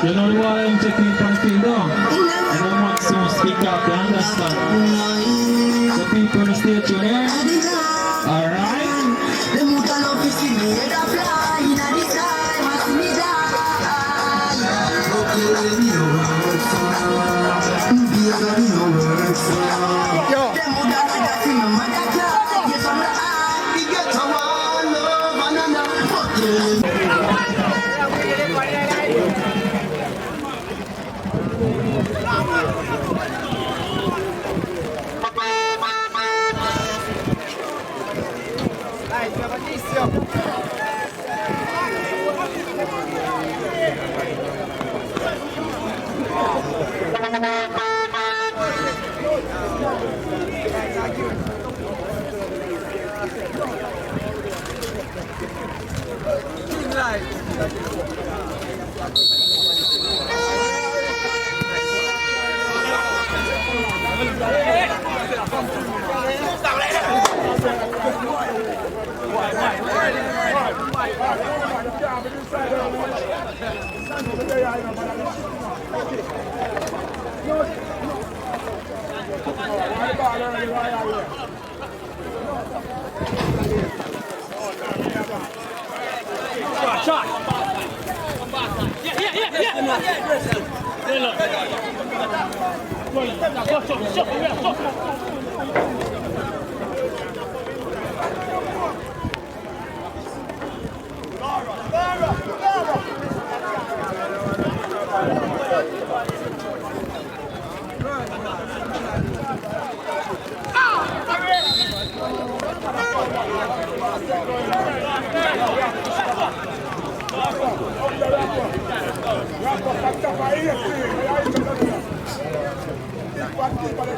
You know why I'm taking from field down? I don't want to speak up, you understand? So people on the stage, you hear? Alright?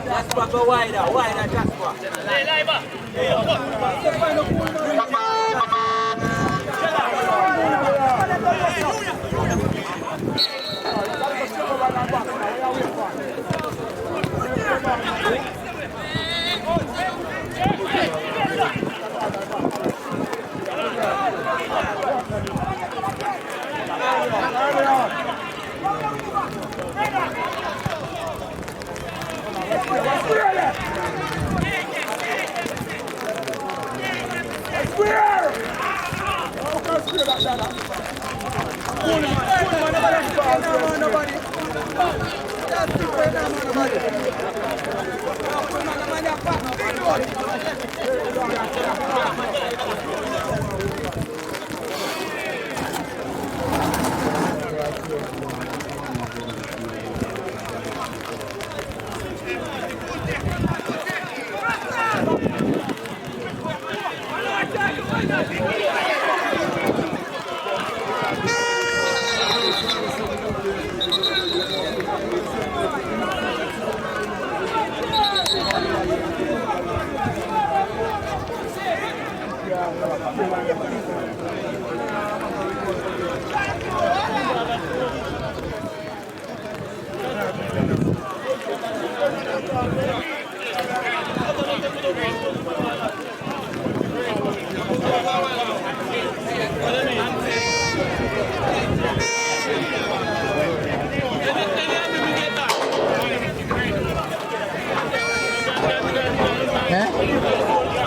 Jasper, go wider, Jasper.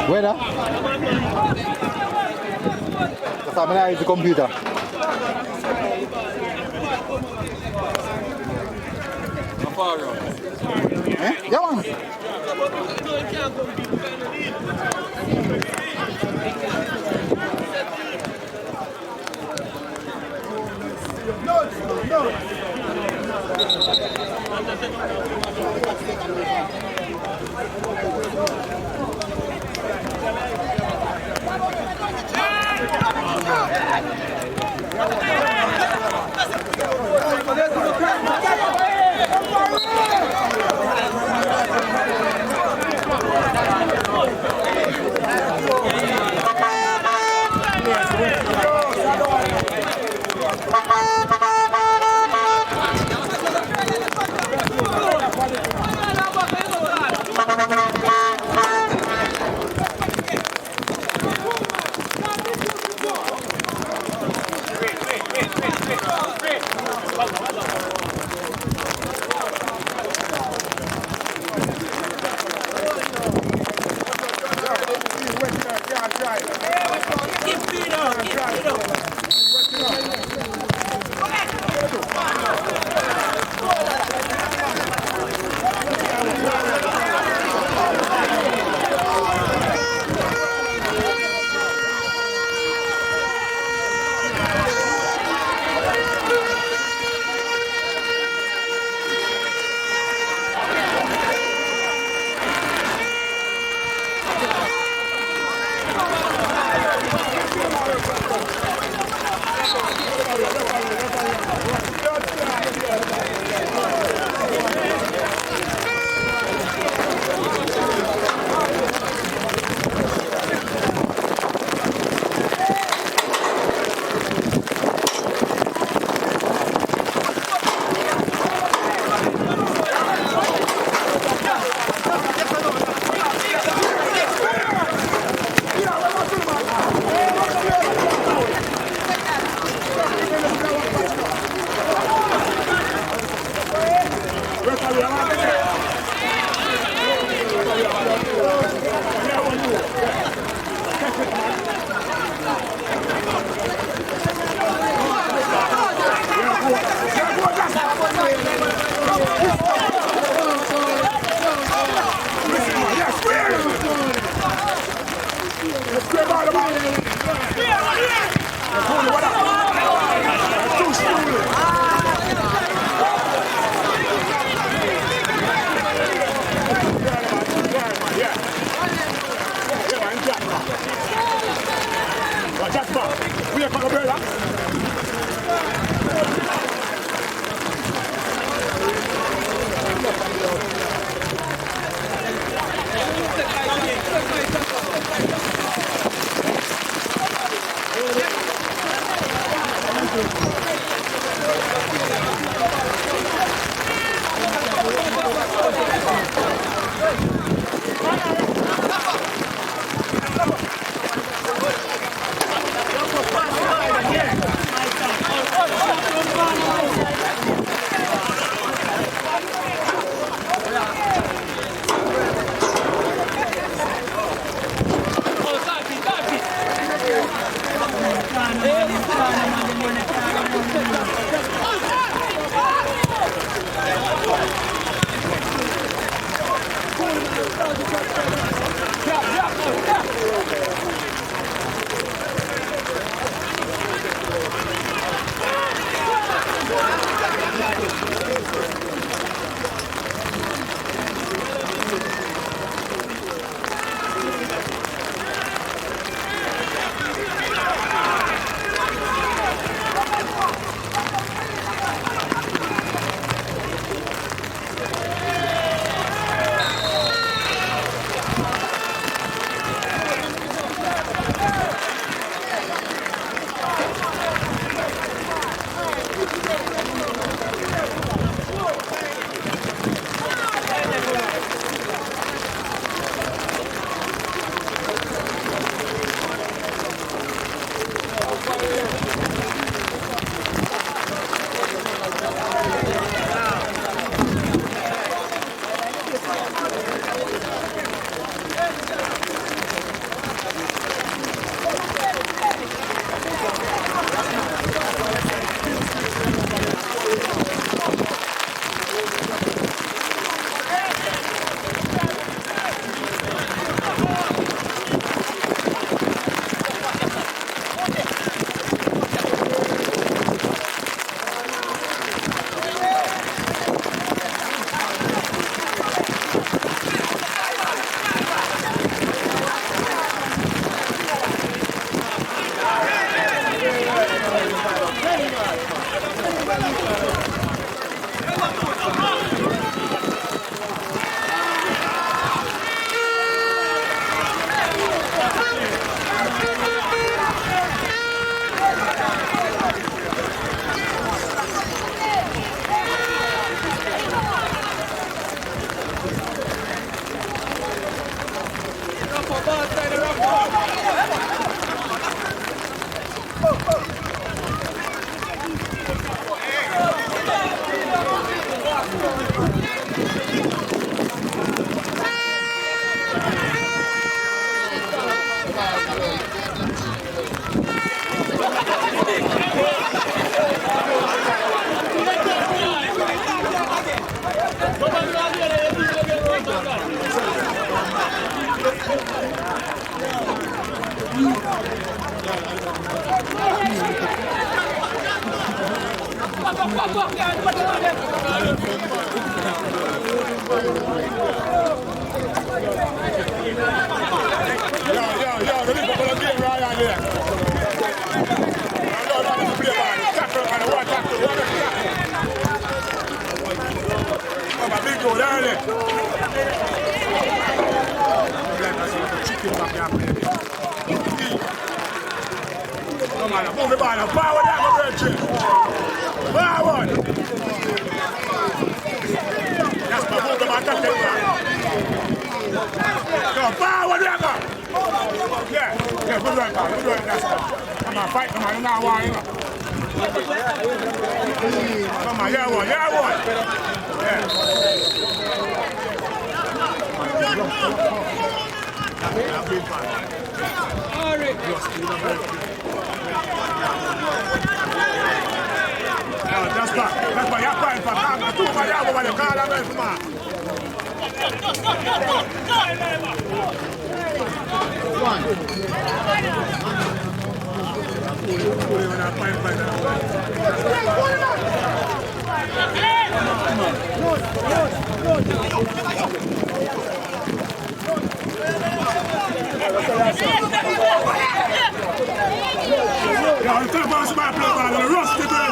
Where da? Kasama na yung computer. Ja man! Move the ball, forward there, my brethren. Forward. That's my move the ball, that's it. Go forward there, go. Yeah, good work, man. Good work, that's it. Come on, fight, come on, you're not worrying. Come on, yeah, one. Yeah. That's why you're crying for that. Two for you over the car, that's man. Yeah, I'm talking about my play ball, rusty bird.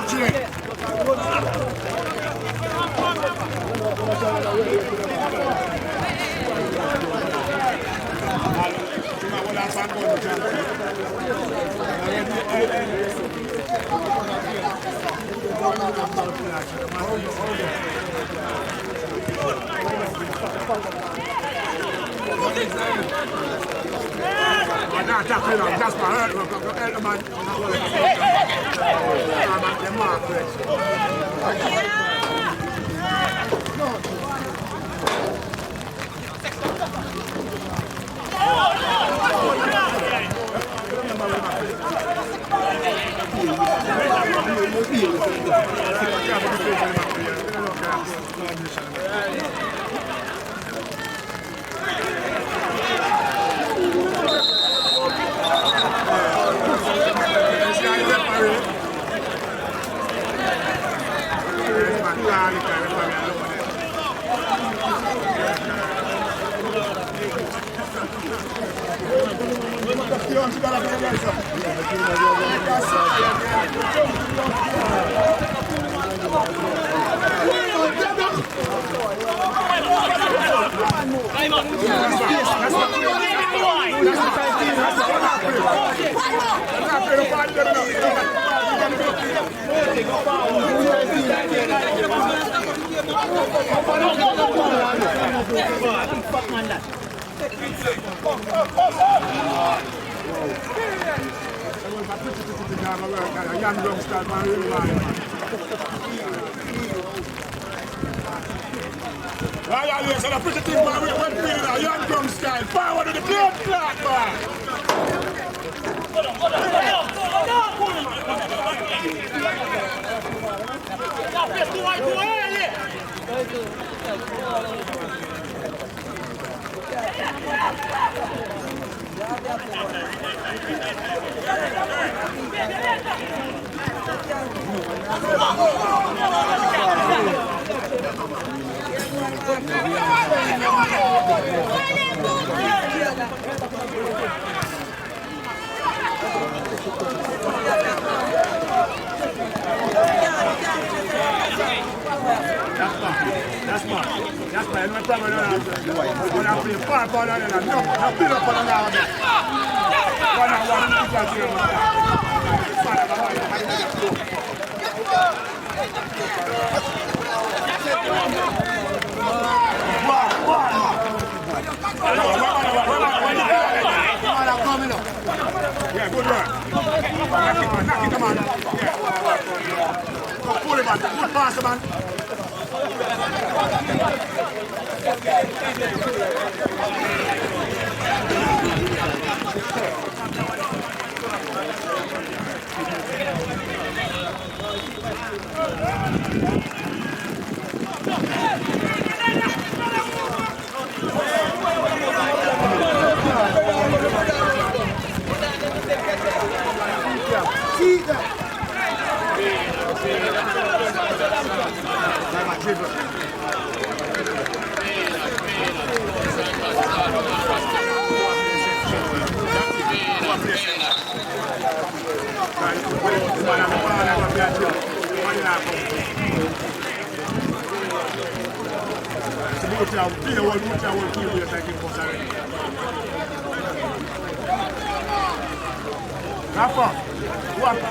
Yeah, good work. Knock it, man. Yeah. Pull it back. Good pass, man.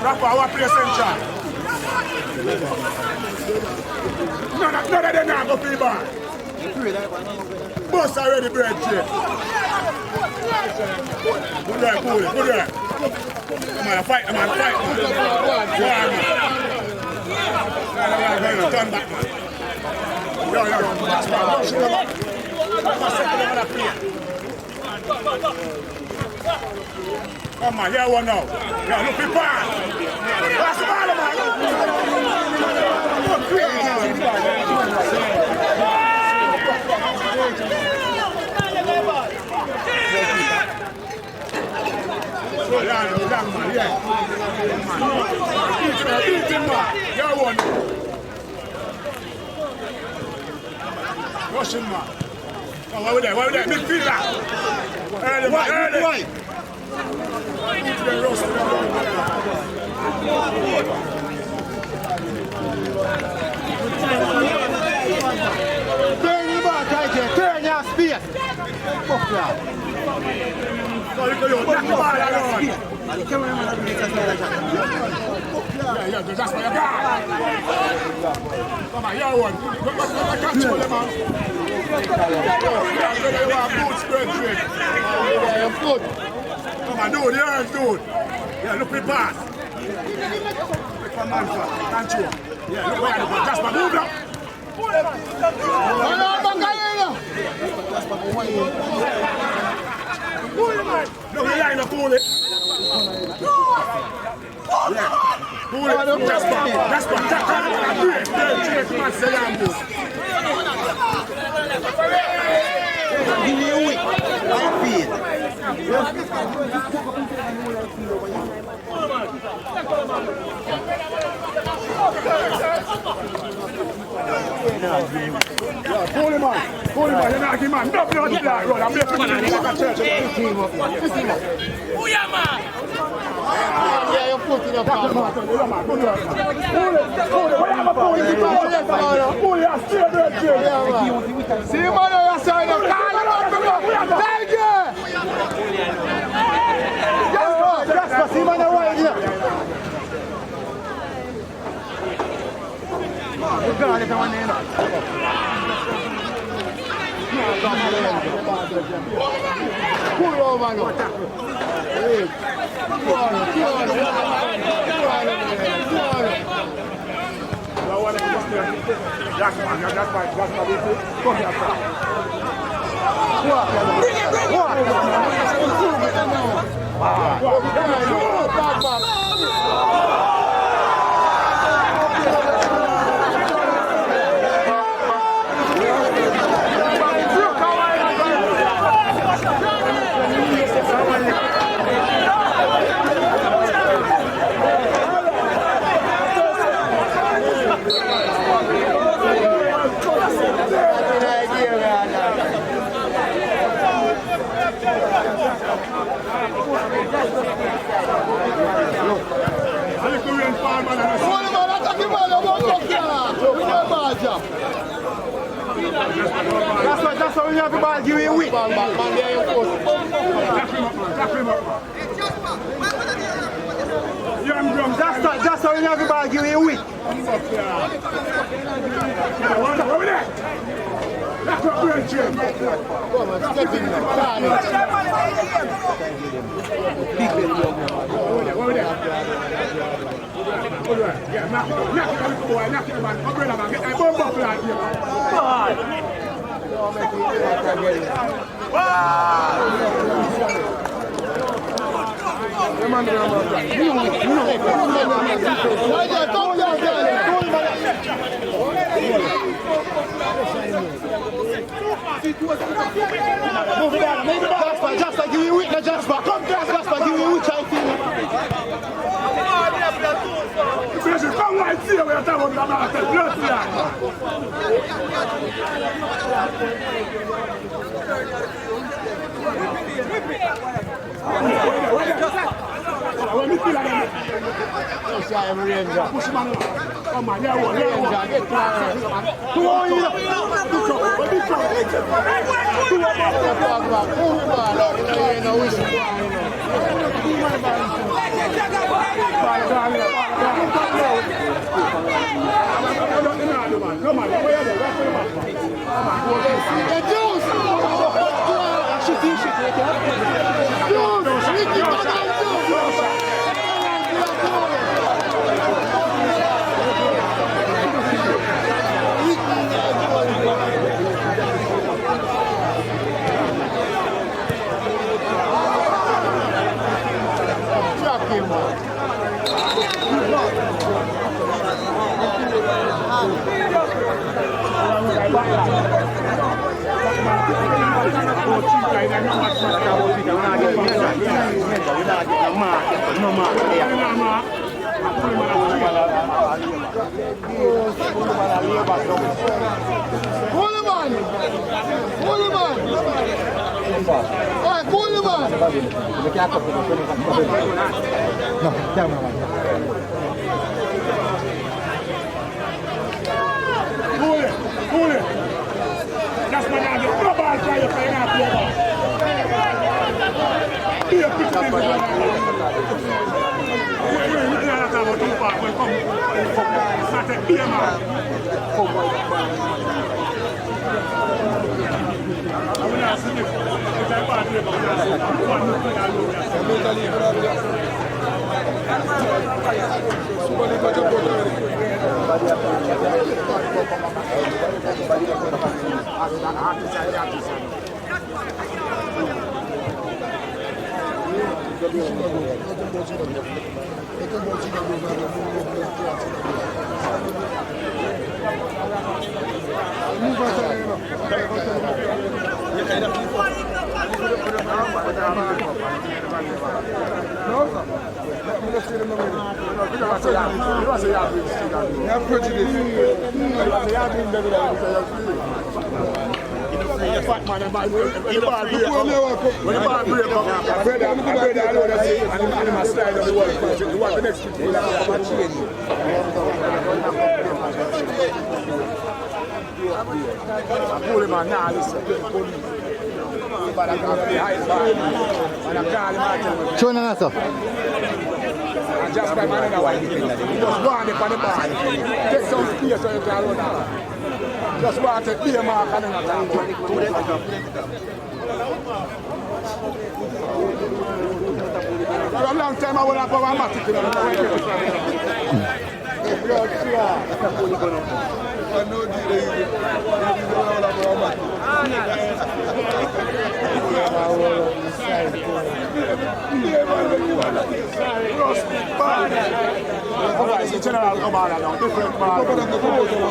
Rafa, I want to play central. None of them now go play ball. Boss already bread check. Good there, good there. Come on, fight, man, fight, man. Turn back, man. Come on, here one now. Yeah, look at pass. Pass the ball, man. Rush him, man. Oh, why we there? Midfielder. Early, man, early. Turn your back right here. Turn your space. Fuck that. Yeah, that's my guy. Come on, you're one. Control him, man. You are good straight trick. Yeah, you're good. Come on, dude, dude. Yeah, look me pass. Come on, control. Yeah, look where you go. Jasper, move up. No, you line up, pull it. Yeah. Pull it. Jasper, tackle. Great, man, say I'm good. Give me a week. I feel. Pull him on. You're not giving man. No blood to that road. I'm making man like a church. Who ya man? Yeah, you're putting up. Pull it. Whatever pull it. Pull it. Straight. See him on your side. Thank you. Jasper, see him on the right here. You're going to come in. Pull over now. Hey. Go on. That's why we have to buy give you a week. Man, there you go. That's why we have to buy give you a week. That's what we're doing. Come on, step in now. Yeah, knock it, boy, knock it, man. Umbrella, man, get that bomb up like here. Jasper, give me a week, Jasper. Come, Jasper, give me a week, I feel. Come right here, we're talking about the blood line. When you feel like that, push him on. Come on, yeah, one. Who are you? Come on, where are Pull it. That's my name. Go back to your friend. Be a picture. part when come it's not a beer man. I will not see this. It's a bad way, but Show us. just by man and wife. Just one upon the bar. Take some space so you can run out. Just want to be a mark and another. For a long time I will have power matic in the general commander now, different man.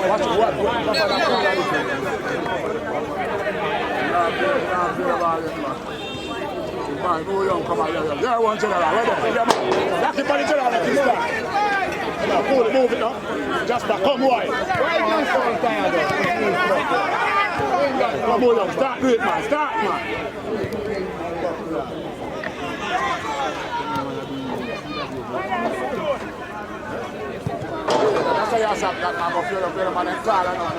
Watch what? Go young, come on, yeah, one general, right there. That's the general that is there. Now, pull it, move it now. Just back, come wide. Come on, young, start do it, man, start, man. That's why you have that man, but you're a man and call and all.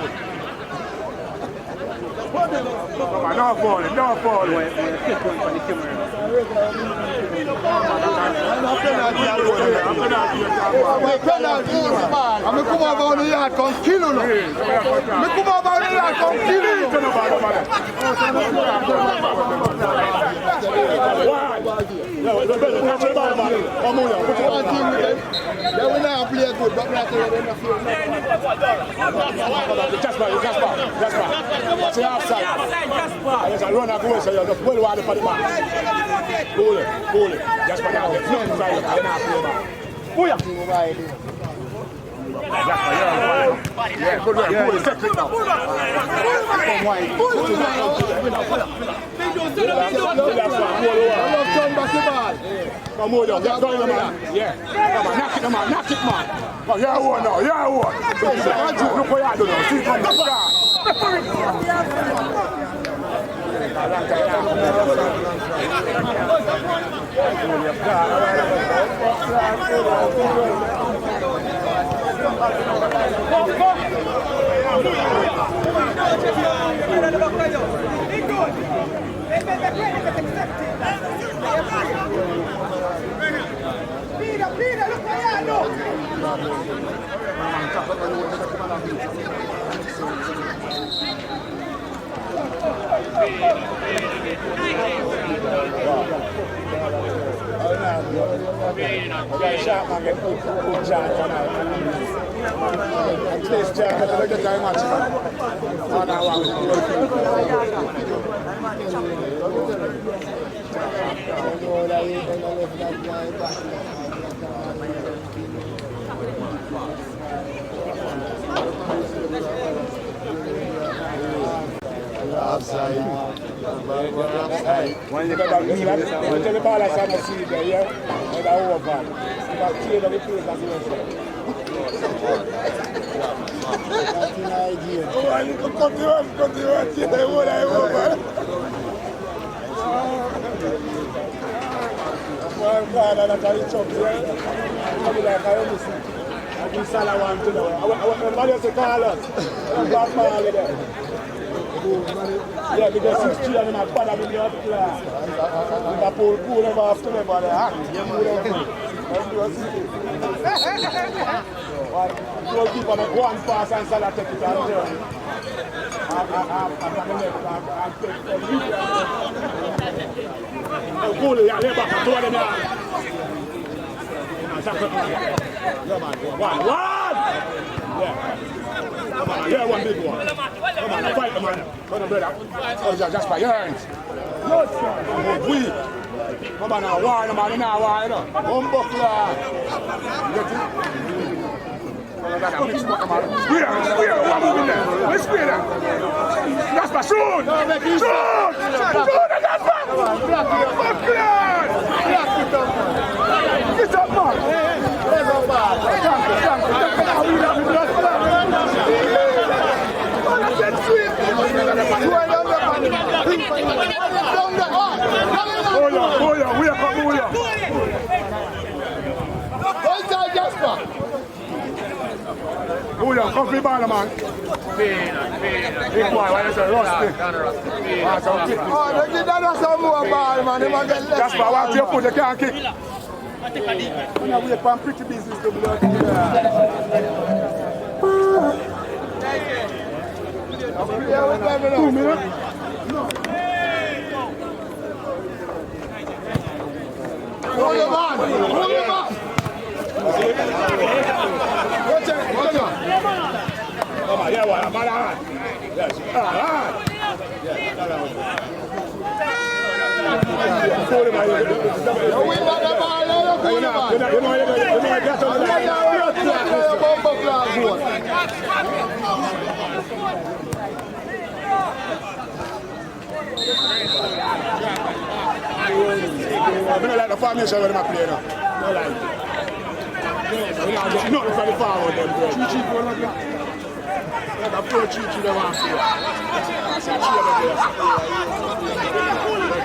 Come on, don't fall it, don't fall it. I'm come over on the yard, come kill you. I'm come over on the yard, come kill you. They will not play good, but we have to let them feel. Just back. What's the outside? There's a run and go, so you're just well wide for the man. Pull it. Just back out. No inside, you're not playing back. Pull it. Yeah, good work. Pull it. Take it now. Come wide. Come on, get down, man. Yeah. Come on, knock it, man. Oh, yeah, one now, yeah, one. Look what you do now. See, come back. Peter, look what you do. When you got that lead, when you the ball is on the seat there, yeah, and that over. You got to clear the place as you said. That's an idea. Oh, I need to come to us, yeah, what I over. One card and I can reach up here. I'll be like, I understand. I think Salah want to know. I want everybody else to call us. I'm back for all of them. Yeah, because 6-3 and I'm bad at the other player. Liverpool cool them after them, but they hack. Goalkeeper make one pass and Salah take it and turn. Goalie, yeah, lay back and throw them down. Yeah, man. One. Yeah. Come on, yeah, one big one. Come on, fight the man. Come on, brother. Oh, just by your hands. We. Come on now, why the man now, why the? Humbuckler. Get it? Spear, one moving there. Let's spear them. Jasper, shoot! Shoot! Jasper! Get up, man! Come free ball, man. Big boy, why is it rusty? Oh, they did that some more ball, man. That's why I want your foot, you can't kick. We have some pretty business to blood. 2 minutes. Hold your man. Hold your man. Watch out. Come on, yeah, what? Man, yes, I don't like the formation when I'm playing now. I don't like it. Nothing for the forward them, bro. 3-3-4 like a 4-3-3 they want to play. That's a cheer there.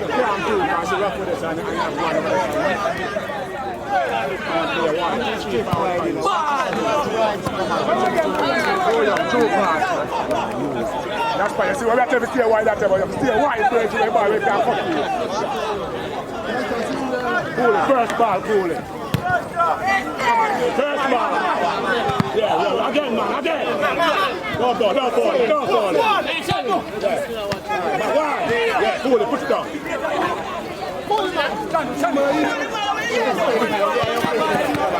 You can't do it because you rough with this and you have one of that's why you see, we have to stay wide that time, but you have to stay wide to the ball, we can't fuck you. Cool it, first ball, cool it. First ball. Yeah, again, man, again. Don't fall it. Yeah, cool it, put it down.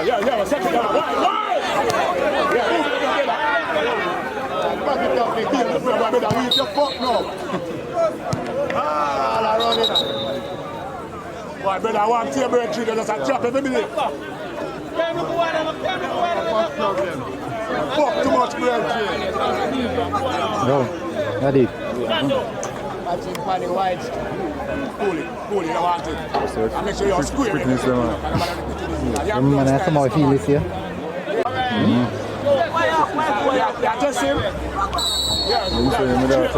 Yeah, set it down. Wide. Yeah, move it together. Back it down, big deal. I better reach your fuck now. I run it. Boy, brother, I want to see a bird tree, there's a trap every minute. Fuck too much bird tree. No, not deep. Catching funny wide. Cool it, I want it. And make sure you're square. Man, I have some more feel this here. Yeah, just him. They're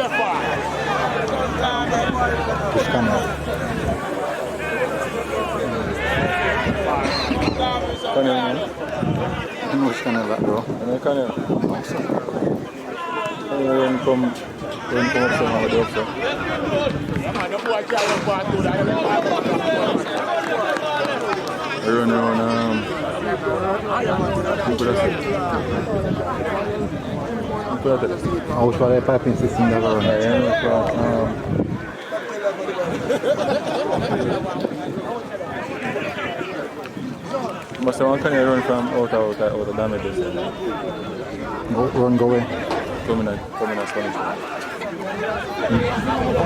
far. Push camera. Canel, man. Which canal that, bro? Canel. When come up somewhere, they also. Run around, How much for the piping system that run? Must have one Canel run from out of damages. Go away. Coming at Spanish.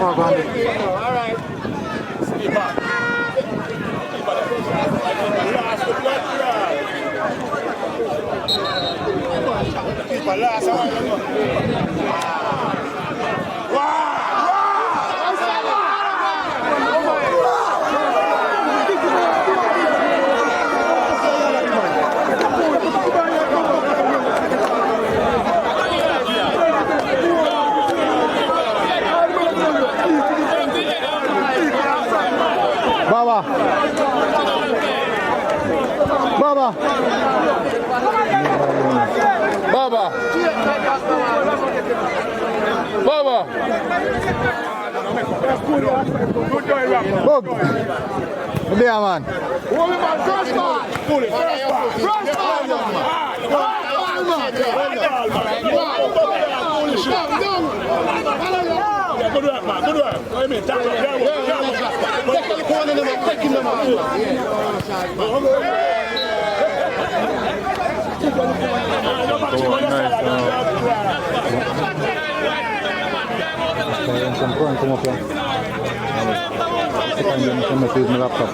Oh, go on. All right. Stay back. Keep a last Baba. Good guy, Rapper. Bob. Good day, man. Hold him on, first ball. Pull it, first ball. First ball, yeah, good work, man. Good work. What do you mean? Tackle. Take the corner, take him, Como fue? Se cambió mucho me fui mi laptop.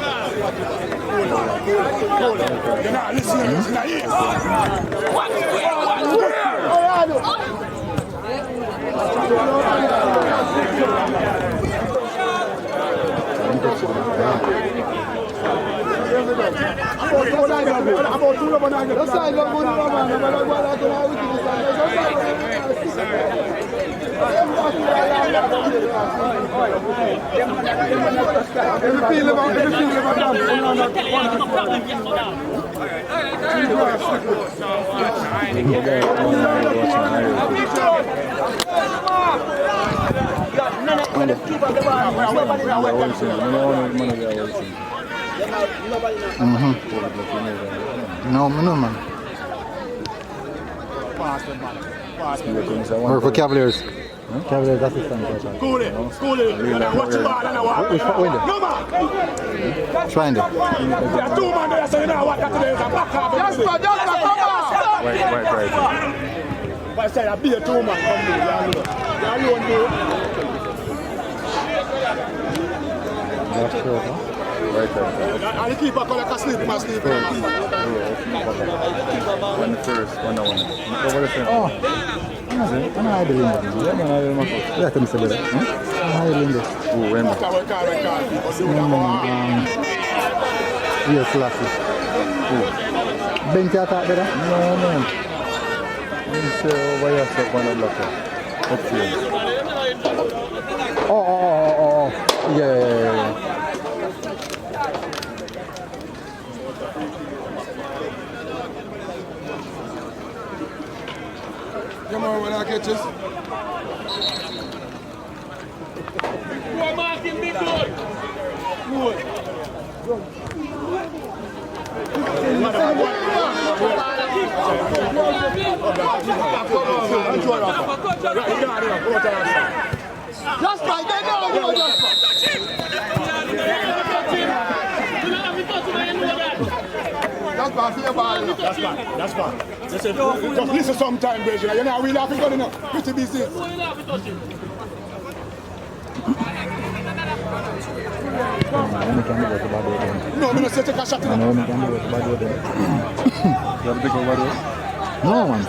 No, man. Or for Cavaliers. Cavaliers assistant. Cool it. Watch the ball and walk. Which window? No, man. Trying to. There are two men there, so you know what that today is a back half. Jasper, come on. Right. But I said, I'll be a two man. Come here, you're alone, dude. That's true, huh? Right. And the keeper call like a sleep, must sleep. One first, one. Over the front. Oh. I'm idling. Yeah, I'm saying that. I'm idling this. Oh, when? Yes, classic. Bench attack better? No, man. You say over here, stop on the block. Upfield. Oh. Yeah. Come on, when I get this. Go Martin, big goal. Just like that, That's fine. Just listen sometime, Bridget. You know, we laughing good enough. Pretty busy. No, I'm going to say take a shot. No, man.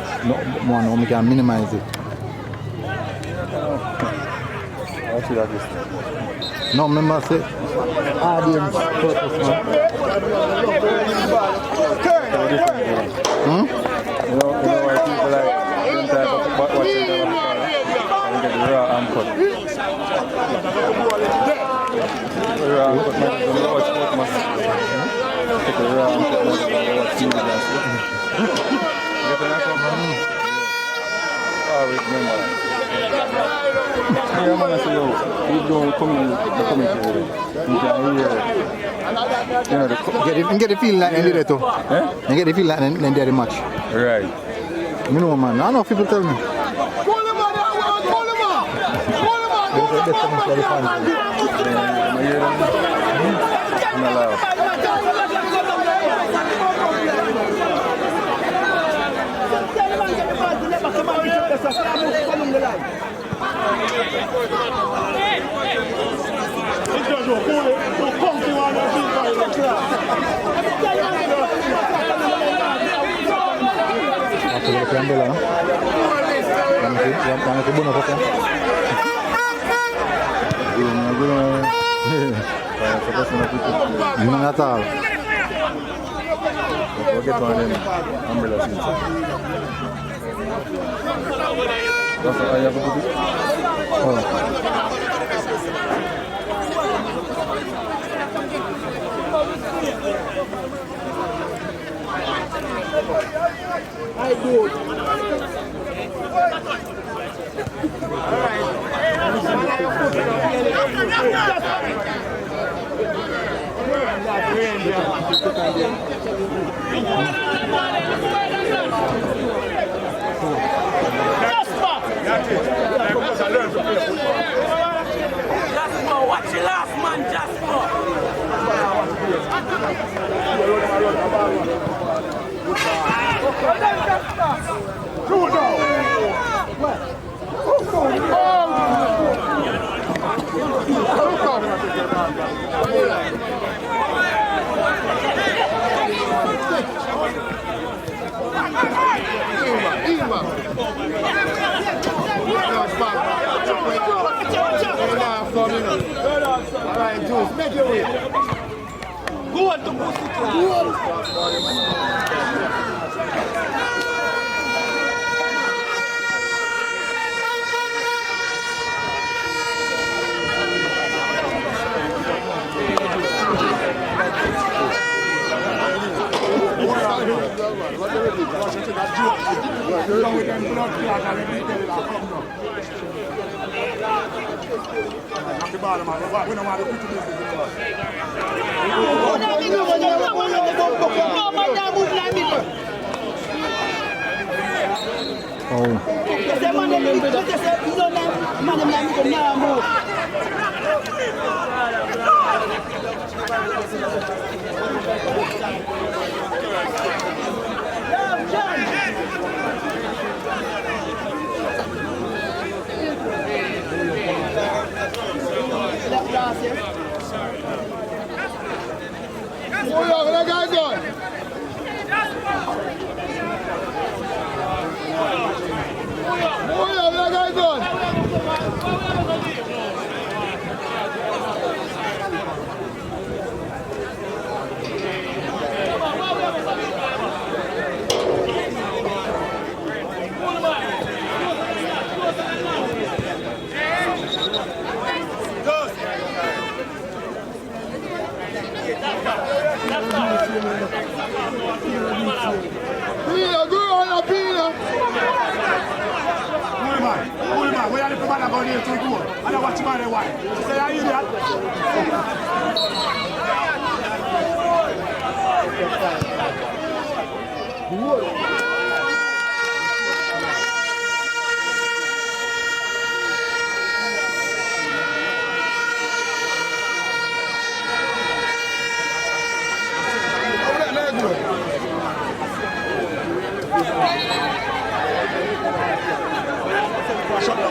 No, we can minimize it. No, remember, say, audience purpose, man. You know why people like them type of watching them and get the raw and cut. The raw and cut, man, don't watch what must take the raw and cut, man, don't watch TV and stuff. Get the knack of them? Always remember that. Yeah, man, I say, yo, you don't come in the commentary. You can hear it. You know, Get the feeling like they did it too. You get the feeling like they did the match. right. You know, man. I know people tell me. Call him on. That's for the fans. I hear them. I'm not loud. Candela, ¿no? Yang kebun apa kan? Gimana Natal? Forget one of them umbrella seats. That's what I have to put it. Oh. Watch your last man, Jasper. Alright, Juice, make your way. Go on to pussy. Go on.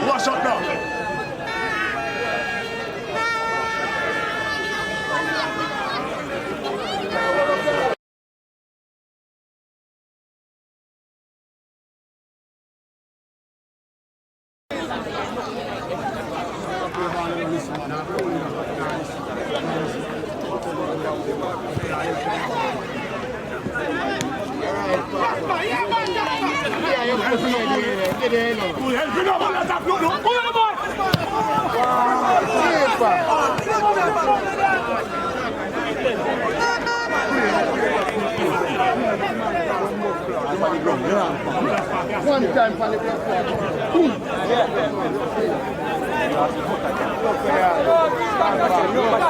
Wash up now. One time for the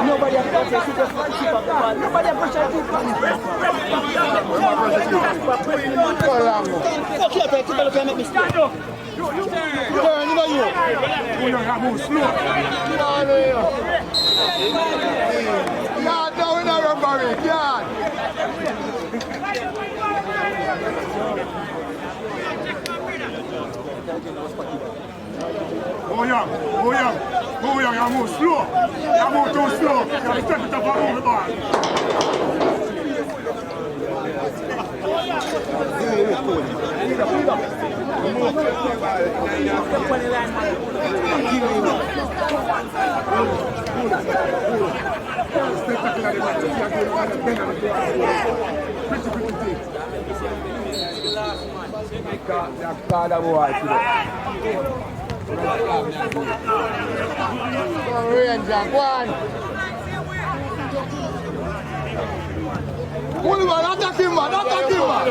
nobody appreciates it. Nobody appreciates it. Fuck you, take it, but you make me stand up. Turn, you know you. You know, I move slow. Yard down in a rubber, yard. Oh young, I move slow. I move too slow. You step it up and move the ball. Ranger, go on. Woolman, attack him, man, attack him, man.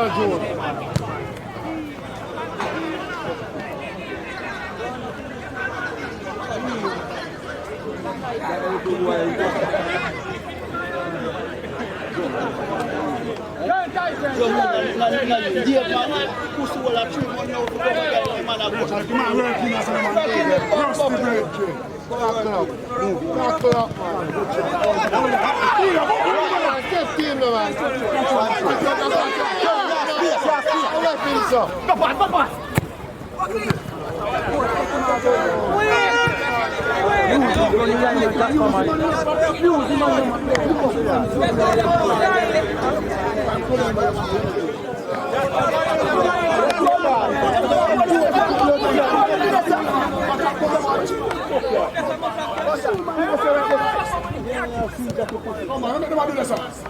Come on, let me do this.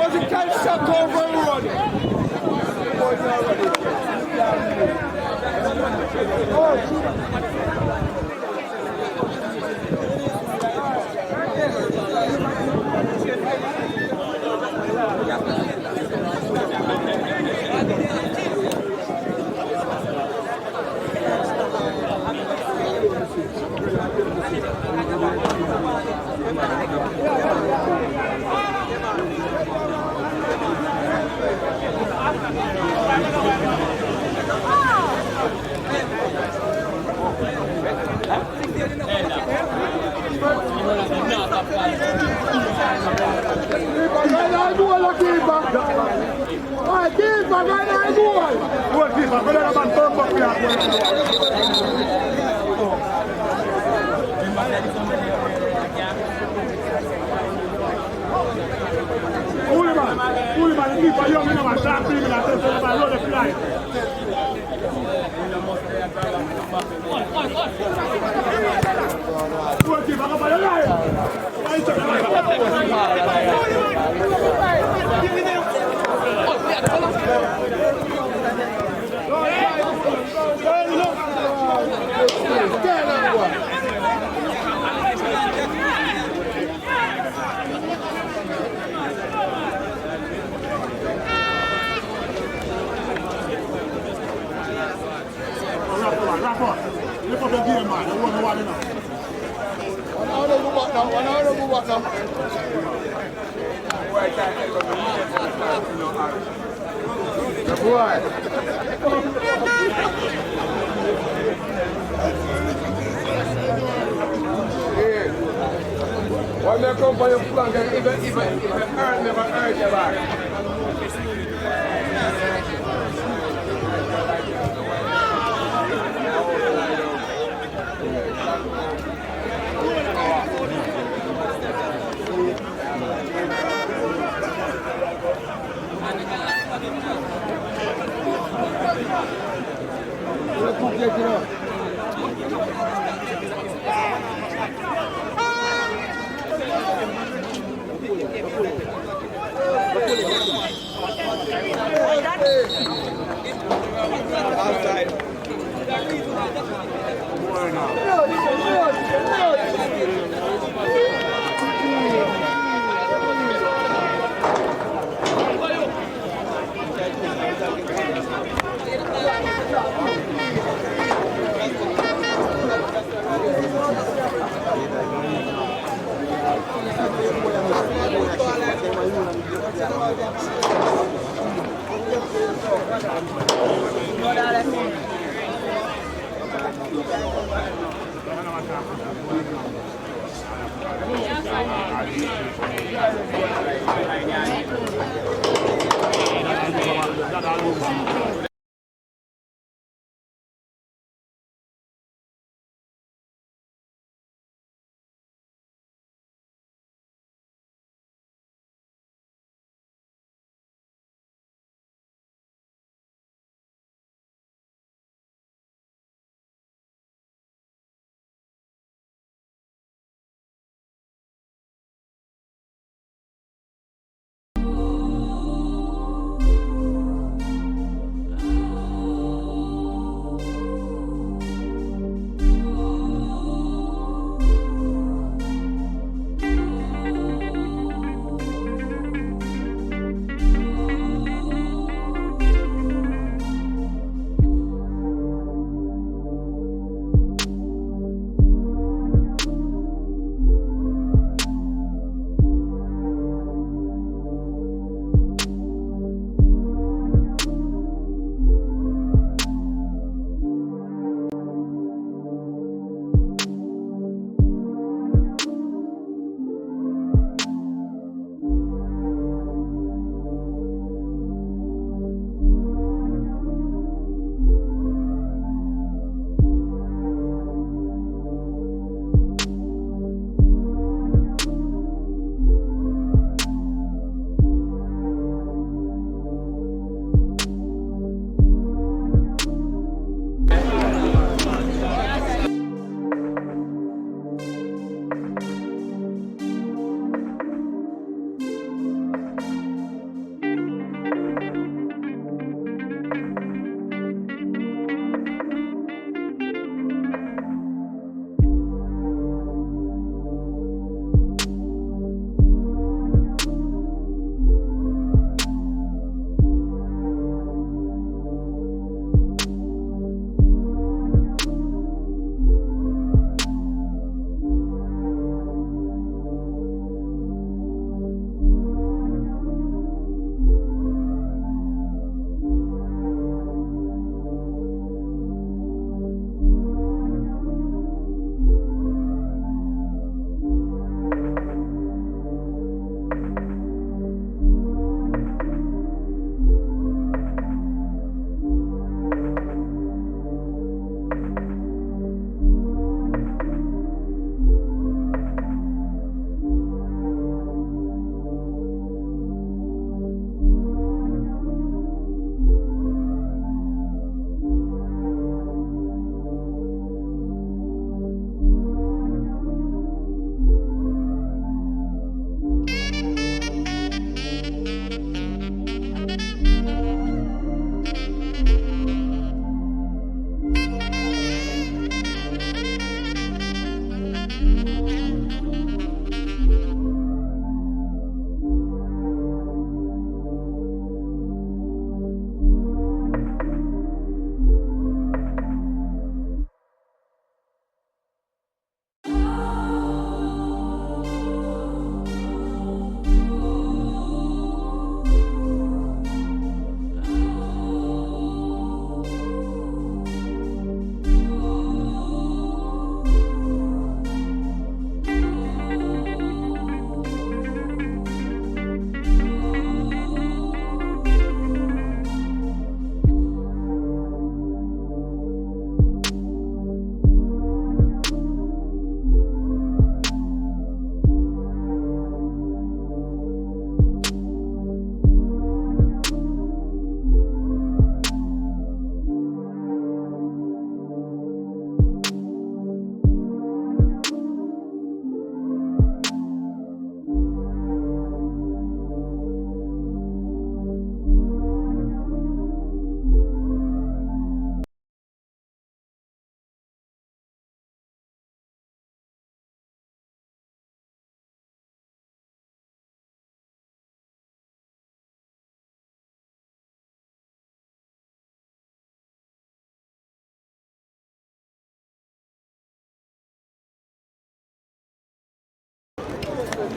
Was it kind of shut over the Why me come for your flank and even hurt never hurt you back?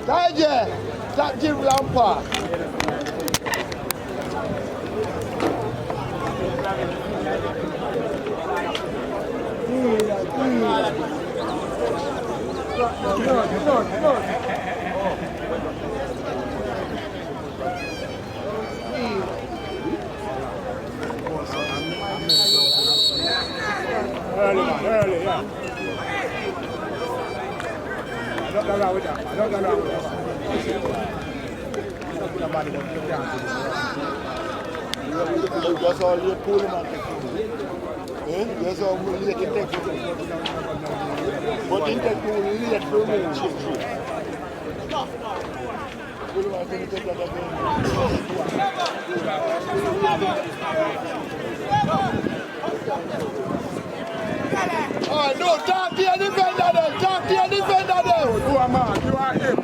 Tiger, that Jim Lampard. Early, yeah. I don't go around with that. That's all you're pulling on. That's all we need to take. But in that pool, we need to throw in shit. Oh, no, talk to your defender then. Talk to your defender then. Who am I? You are him.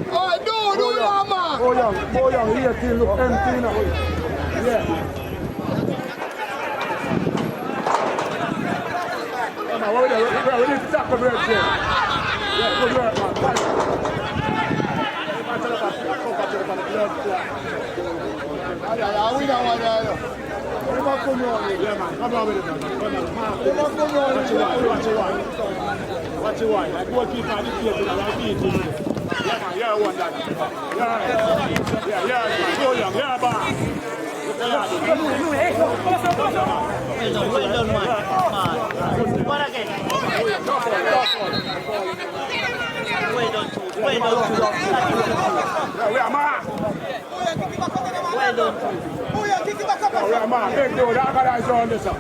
Oh, no, you are man. Oh, young, here team look empty now. Yeah. We need to tackle break here. Yeah, good work, man. Watch your wine. Like goalkeeper at the plate, like beating. Yeah, man, you're one that. Yeah, man. Go young, yeah, man. Well done, man. What again? Well done, too. Well done, too. Yeah, we are man. Well done, too. We are man. Big dude, organize on this. 18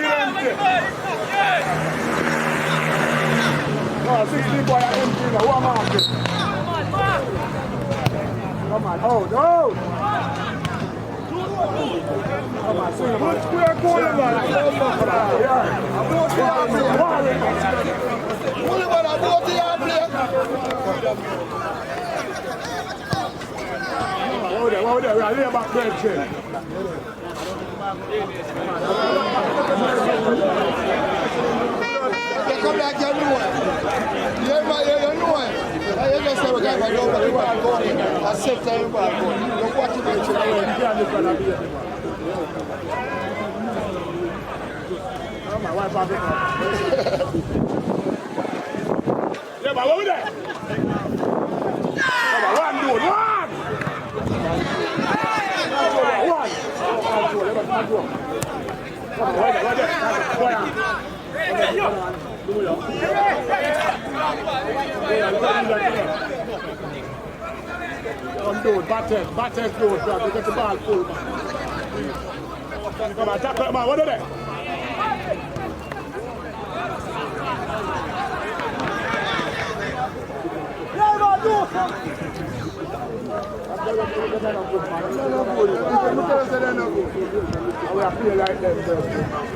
empty. No, 16 boy are empty now. Who am I? Come on, hold. Come on, swing him. We are going, man. Hold there. We are here back break here. Come back, you know it. You know it. I just say we're going to go over the world. I said to everybody, you're watching my children. My wife have it. Yeah, but over there. Come on, one dude, one. Come on, right there. Dude, batters, dude, you get the ball full, man. Come on, tackle, man, what are they?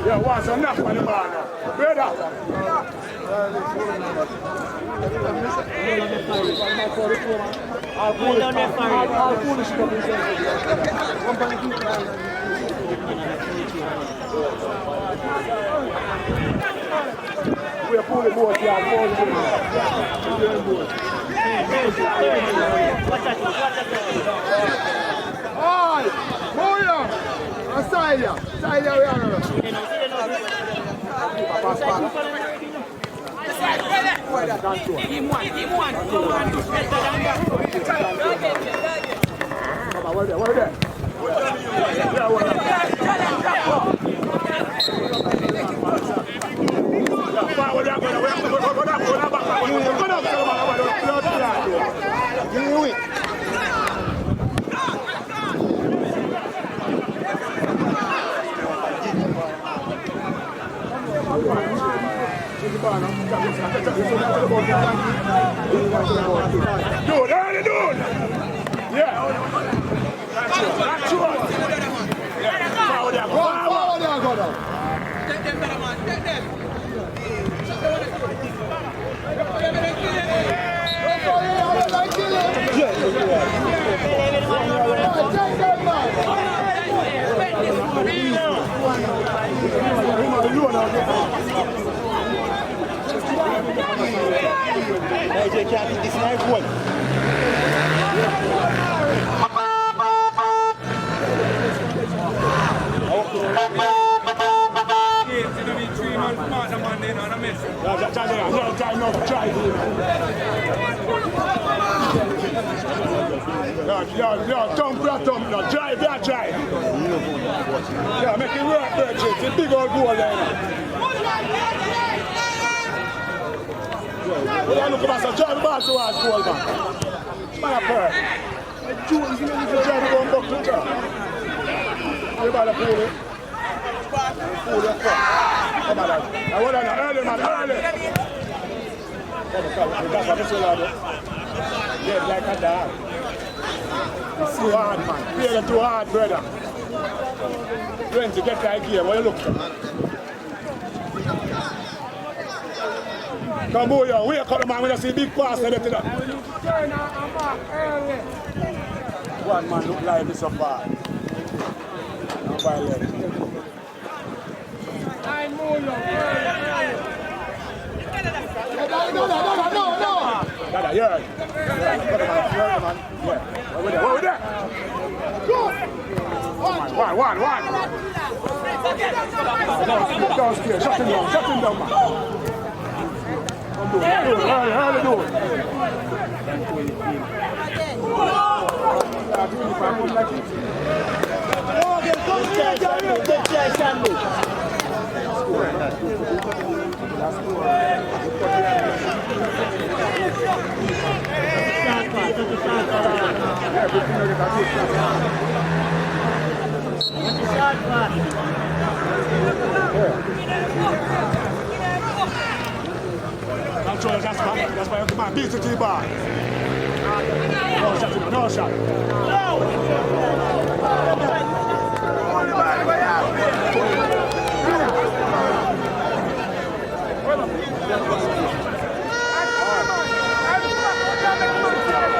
Yeah, what's enough on the ball now? Brother! I'll pull this up. We are pulling both, Oi! Moya! Asaya! Asaya we are. Team one. Come on, where there? Dude, early dude! Yeah. That's true. Yeah. Forward there, go down. Take them, man. Take them. AJ can't hit this knife one. Drive that drive. Yeah, make it work, Birch. It's a big old goal there. Yeah, look at us. Drive the ball towards goal, man. Man, a pair. Jones, you need to drive the ball back to the top. Everybody pull it. Pull it up. Come on, lad. Now, hold on, early, man, early. That's what this will do. Yeah, like a dog. It's too hard, man. Play it too hard, brother. Friends, you get that game. What you look for? Come on, yo. Wake up, man. When you see big pass, let it up. One man look like this so far. No violence. No. Dada, yeah. Over there. One. Downstairs. Shut him down, man. Do it. Control, that's why you man beat it to the bar. No shot.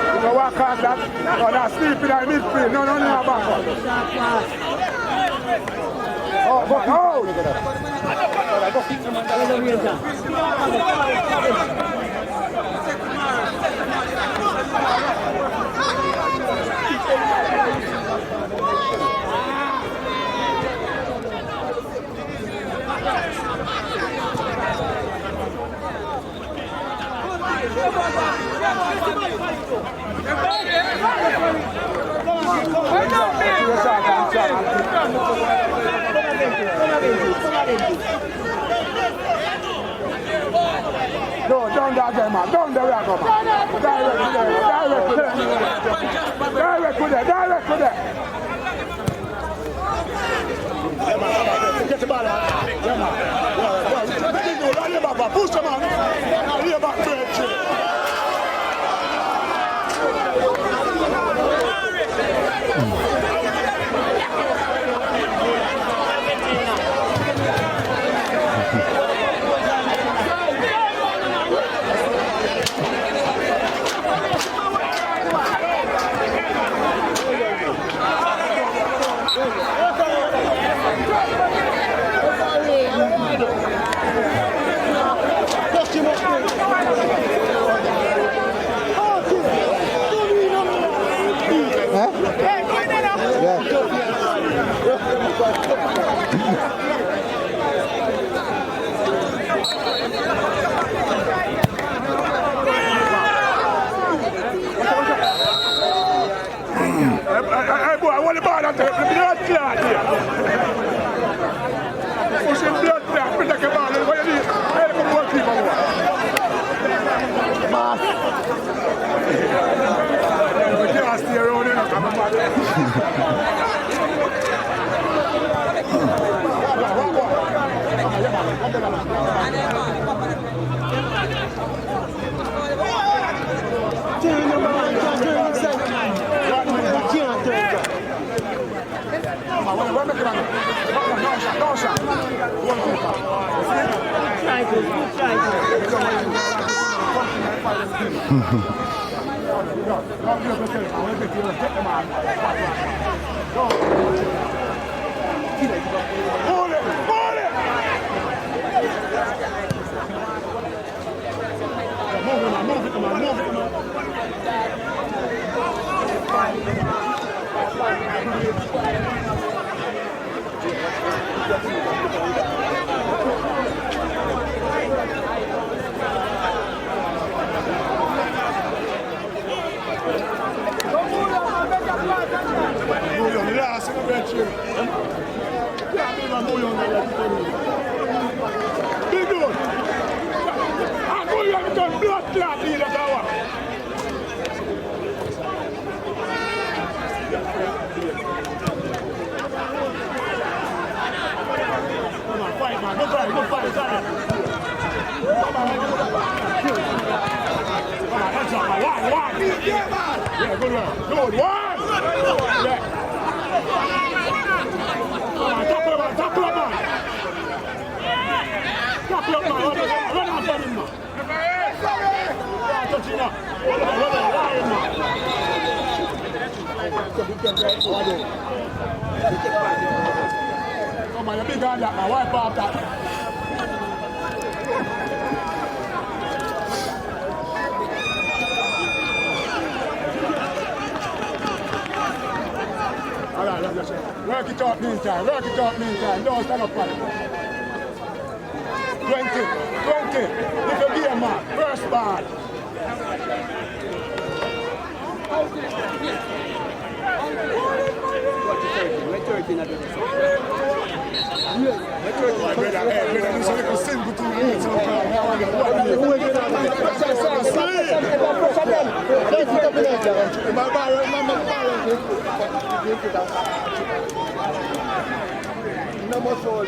You can walk past that. No, that's sleeping in the midfield. No, back up. No, down there again, man. Down there, man. Direct with it. Yeah, man. Get the ball, man. Yeah, man. Push the man. Here back, Birch. Hey, boy, I want the ball out there. The blood clot here. Pushing blood clot. Protect the ball. What you need? Hey, come on, keep on. Mass. We can't stay around here. Come on, Don't give yourself. I want to get you. Take the man. Go. Hold it. Hold it. Move it, man. Move it, man. Move it, man. Last in the bedroom. Can't even move on the big dude. I'm going to turn blood clot in the tower. Come on, fight, man. Go fight, sorry. Come on, let's go. One. Yeah, good one. Good one. Yeah. Tackle him, man. Run after him, man. Touch him up. Come on, you big hand that, man. Wipe off that. All right, let's work it out meantime. Don't stand up on it. 20. If you be a man, first ball. No more soul in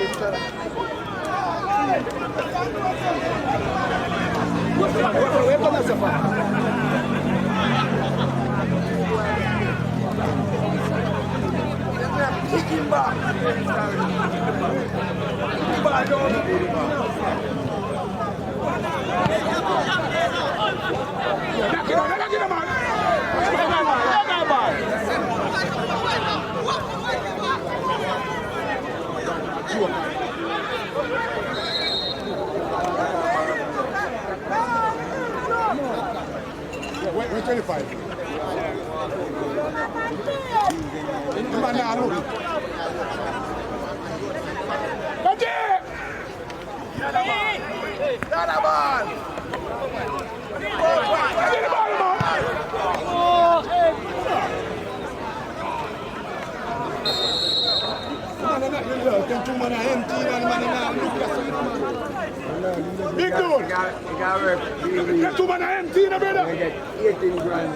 We're 25. Come on now, look. That's it! That's a ball! Get the ball, man! Big dude! Get two man empty in the brother! Get 18 grand.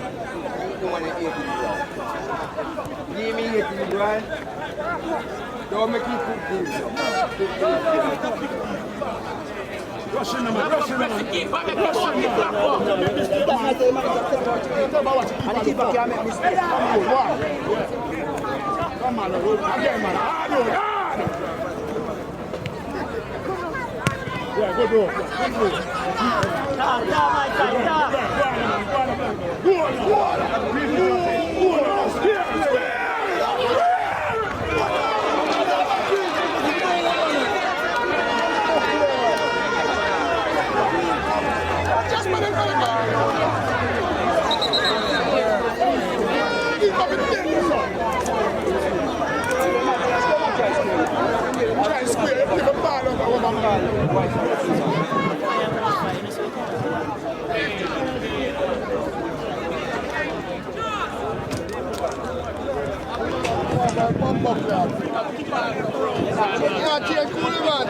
You want 18 grand. Give me 18 grand. Don't make you cook this. Rush in the man, rush in the man. Come on, again, man. Hard. Yeah, good road. Just put it on. Try and square, pick a ball over one ball. Yo, change Coleman!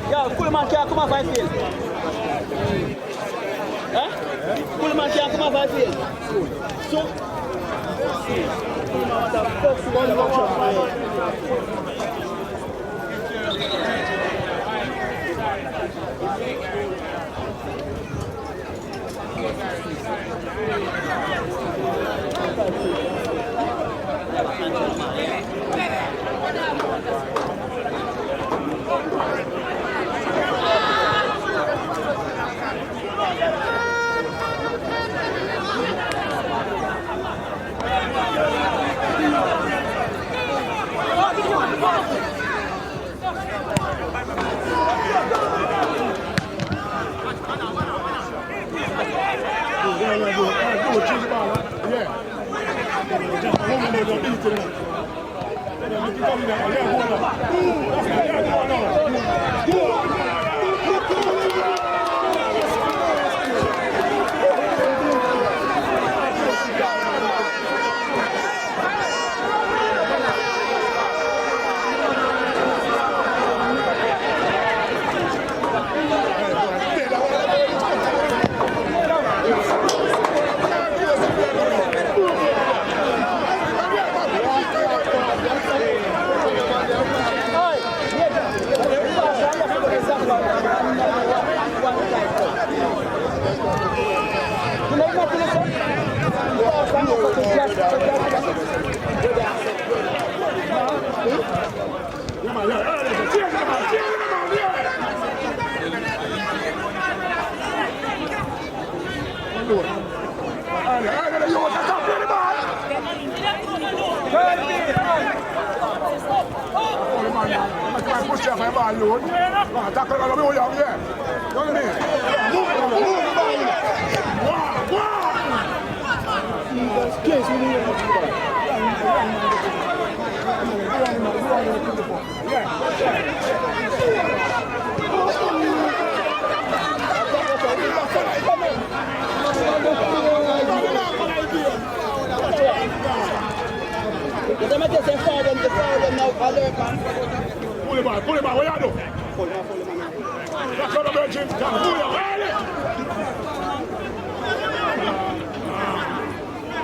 Yo, Coleman can't come off my field. Huh? Pullman can't come off our field. So, what the fuck's going on? Push up my ball, Lord. Tackle on the way out there. You know what I mean? Move the ball. Pull him out, what you do? That's what I'm going to do.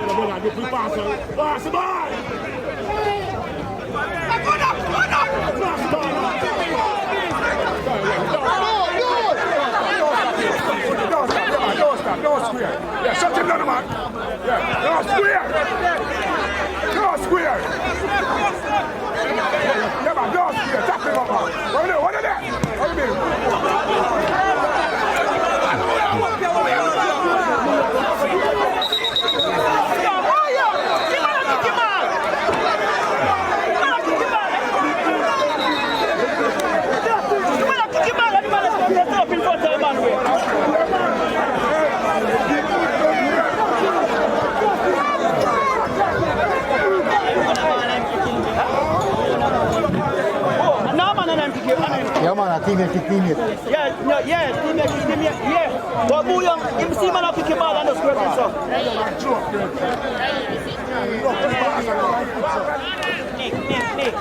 Pull him out, pass the ball! Don't square. Yeah, shut him down, man. Yeah, don't square. Don't square. Yeah, man, don't square. Tap him up, man. What are that? What do you mean? Yeah, man, I think it's teammate. Yeah, teammate, yeah. But Bouillon, him see man kick the ball and just grab himself. Nick.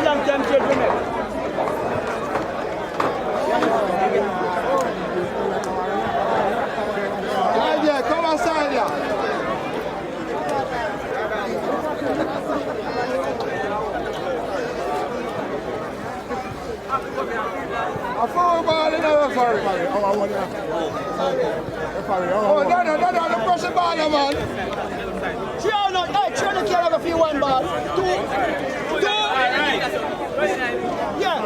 Long time children. Come outside here. A foul ball in the referee. Oh, no, the pressure ball, man. Trying to carry a few one ball. Two. Yeah.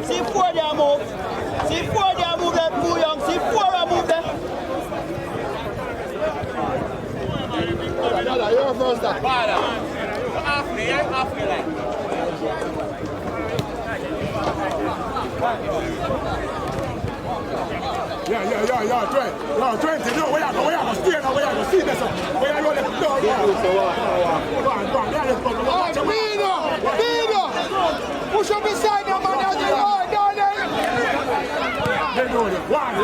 See four there move. That Bouillon. See four there move there. You're first time. Half me like. Yeah, 20. No, where you go? Stay now, where you go? See this up. Where you go? Let's go. Bino! Push up beside him, man. That's the right, darling. They know it. One.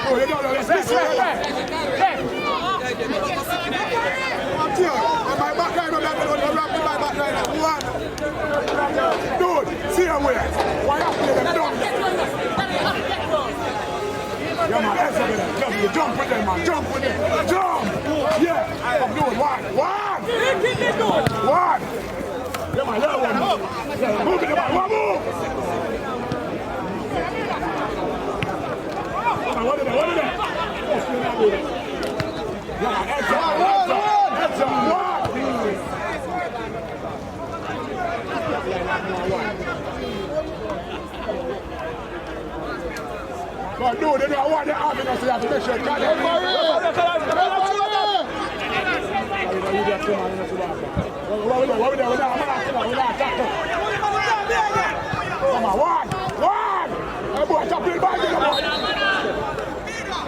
Oh, you don't know. Let's My back line on that one, my back line. One. Dude, see him where? Why not play them down? Yeah, man, that's over there. Jump with them, man. Jump with them. Jump! Yeah. Come, dude, one. Yeah, man, that one. Yeah, move it, man. One move! What is that? Yeah, man, that's one. But no, they don't want the army, so you have to make sure it's come on, one! Hey, boy, chop your bag, come on!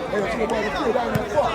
Hey, see the boy, the two down there, fuck!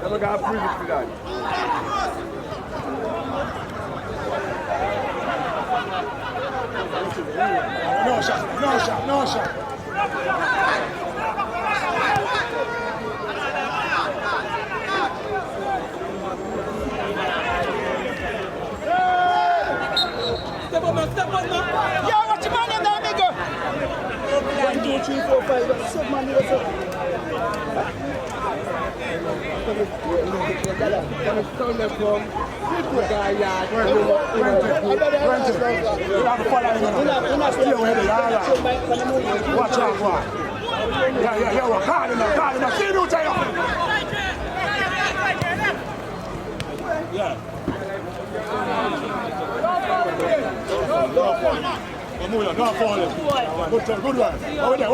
Never got privilege to that. No shot. Step on, man. Yeah, what's your man in there, nigga? 1, 2, 3, 4, 5, 6 man here, sir. Watch out, boy. Yeah, we're calling them. See you, Taylor. Yeah. Don't fall in. Good one. Over there.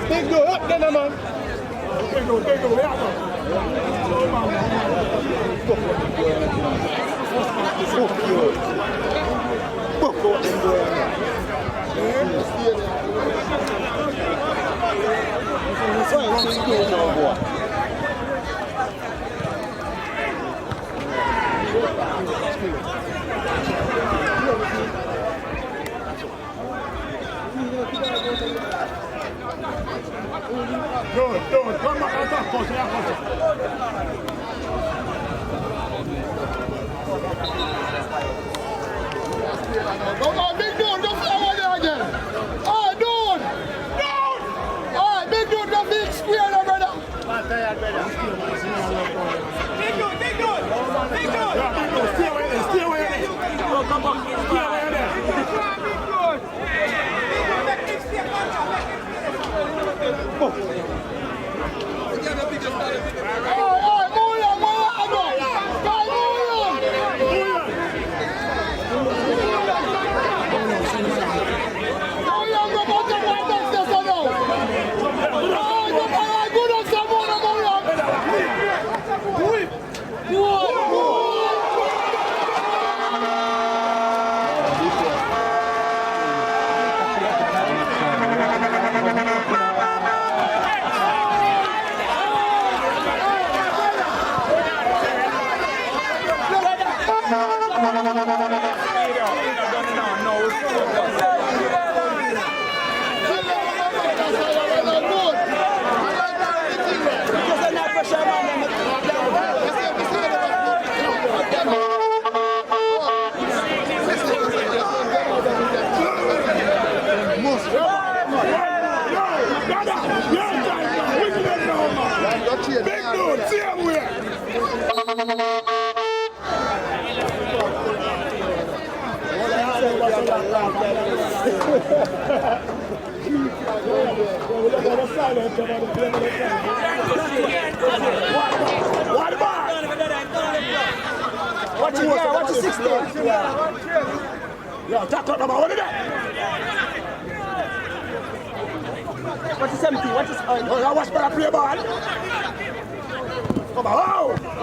Big no, up there, man. Take no, Good. Come back on top, coach. Come on, big dude, don't fly over there again. Oh, dude. All right, big dude, don't be square now, brother. Big dude. Stay away there. Stay away there. Big dude, same way. Watch it, yeah, watch the 16. Yeah, tack up number, what is that? What is 70? What is... Oh, yeah, watch better play ball. Come on, oh!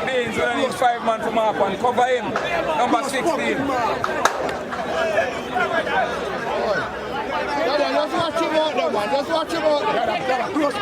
Beans, we need 5 man to mark one. Cover him. Number 16. Just watch him out there, man. Just watch him out there. Close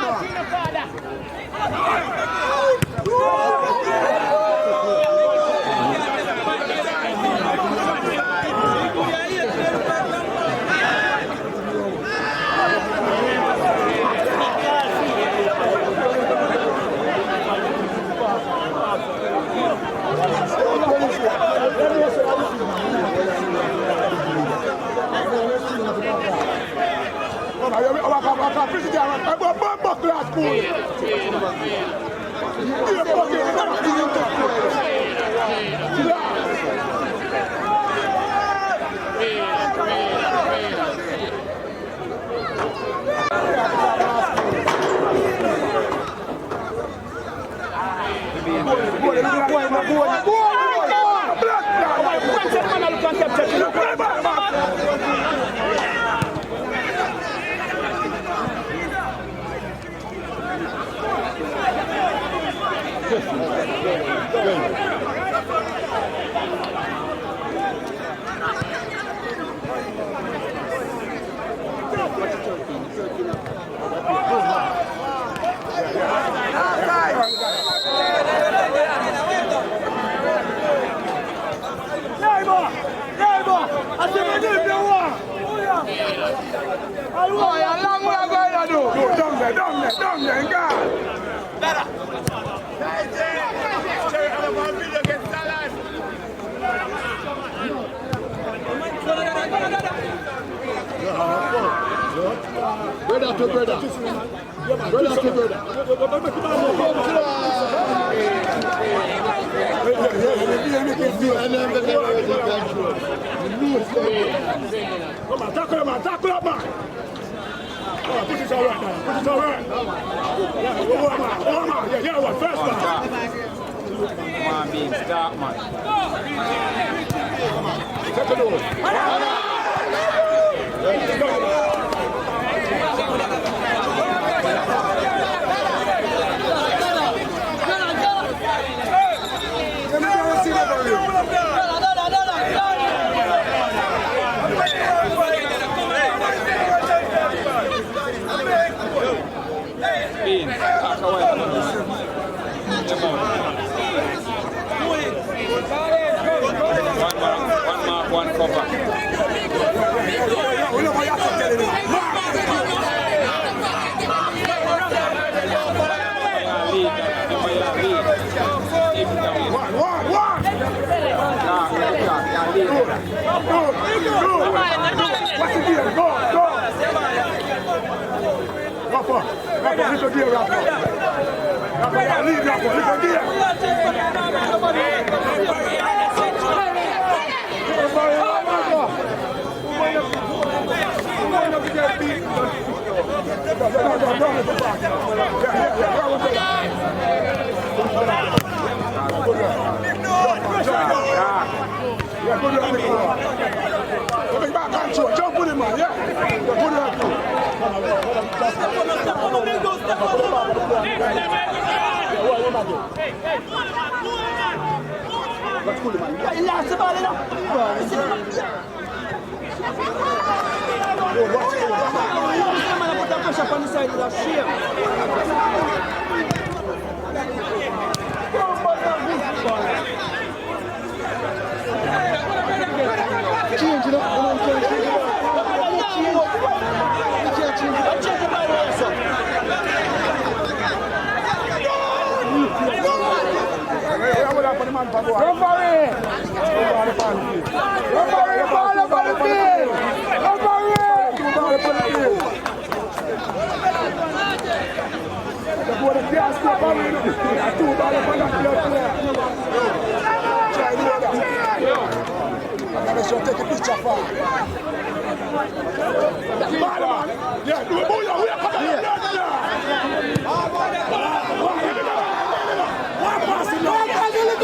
long way I'm going to do. Down there, God. Brother to brother. Brother to brother. Come on, tackle him, man. Tackle up, man. Oh, put this all right now. Put this all right. Yeah, man. Yeah, what? First man. Come on, being start, man. Second over. One cover. What's the deal? Go. Rafa, little deal, Rafa. Rafa, leave Rafa, little deal. Jump with him, man. Yeah. Change it up. Take a picture for yeah, do it, boy. We are coming here. One passing now. One passing